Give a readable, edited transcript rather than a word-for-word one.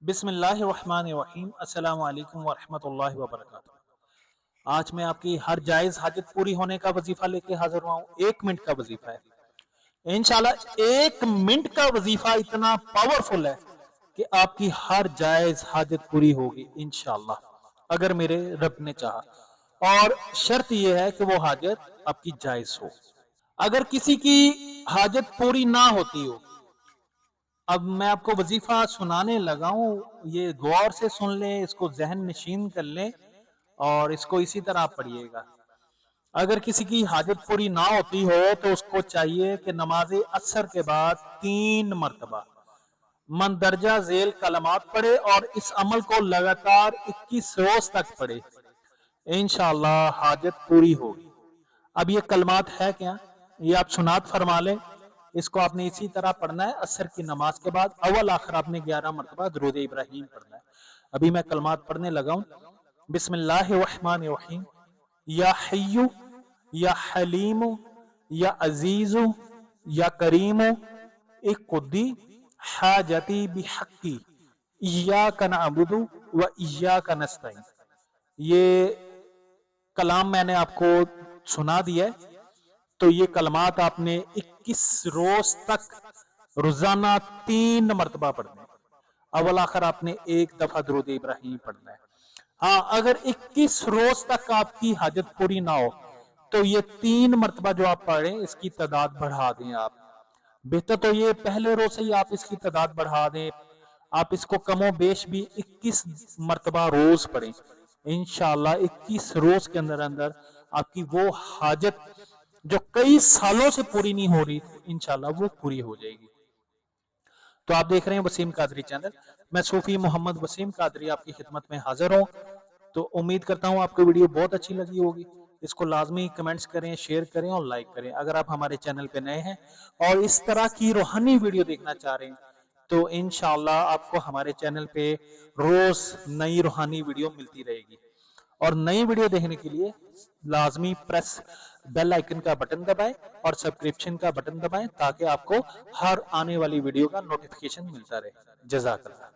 बिस्मिल्लाहिर्रहमानिर्रहीम। अस्सलाम वालेकुम वरहमतुल्लाहि वबरकातुहू। आज मैं आपकी हर जायज हाजत पूरी होने का वजीफा लेके हाजिर हुआ हूँ। 1 मिनट का वजीफा है इंशाल्लाह। 1 मिनट का वजीफा इतना पावरफुल है कि आपकी हर जायज हाजत पूरी होगी इंशाल्लाह, अगर मेरे रब ने चाहा। और शर्त यह है कि वो हाजत आपकी जायज हो। अगर किसी की हाजत पूरी ना होती हो, अब मैं आपको वजीफा सुनाने लगा हूं, ये गौर से सुन लें, इसको जहन नशीन कर लें और इसको इसी तरह आप पढ़िएगा। अगर किसी की हाजत पूरी ना होती हो तो उसको चाहिए कि नमाज असर के बाद 3 मरतबा मंदरजा झेल कलमात पढ़े और इस अमल को लगातार 21 रोज तक पढ़े। इंशाअल्लाह हाजत पूरी होगी। अब ये कलमात है क्या, ये आप सुनात फरमा लें। इसको आपने इसी तरह पढ़ना है। असर की नमाज के बाद अव्वल आखिर आपने 11 मरतबा दुरूद इब्राहिम पढ़ना है। अभी मैं कलमात पढ़ने लगा हूं। बिस्मिल्लाहिर्रहमानिर्रहीम। या हय्यु या हलीमु या अजीजु या करीमु इक़्दी हाजती बिहक्की इय्याका नअबुदु व इय्याका नस्तईन। ये कलाम मैंने आपको सुना दिया है, तो ये कलमात आपने 21 रोज तक रोजाना 3 मरतबा पढ़ना है। अव्वल आखिर आपने 1 दफा दुरूद इब्राहिम पढ़ना है। हाँ, अगर 21 रोज तक आपकी हाजत पूरी ना हो तो ये 3 मरतबा जो आप पढ़ें इसकी तादाद बढ़ा दें आप। बेहतर तो ये पहले रोज से ही आप इसकी तादाद बढ़ा दें। आप इसको कमो बेश भी 21 मरतबा रोज पढ़ें। इंशाल्लाह 21 रोज के अंदर अंदर आपकी वो हाजत जो कई सालों से पूरी नहीं हो रही थी, इंशाल्लाह वो पूरी हो जाएगी। तो आप देख रहे हैं वसीम कादरी चैनल। मैं सूफी मोहम्मद वसीम कादरी आपकी खिदमत में हाजिर हूँ। तो उम्मीद करता हूँ आपको वीडियो बहुत अच्छी लगी होगी। इसको लाजमी कमेंट्स करें, शेयर करें और लाइक करें। अगर आप हमारे चैनल पे नए हैं और इस तरह की रूहानी वीडियो देखना चाह रहे हैं तो इंशाल्लाह आपको हमारे चैनल पे रोज नई रूहानी वीडियो मिलती रहेगी। और नई वीडियो देखने के लिए लाजमी प्रेस बेल आइकन का बटन दबाएं और सब्सक्रिप्शन का बटन दबाएं ताकि आपको हर आने वाली वीडियो का नोटिफिकेशन मिलता रहे। जज़ाकल्लाह।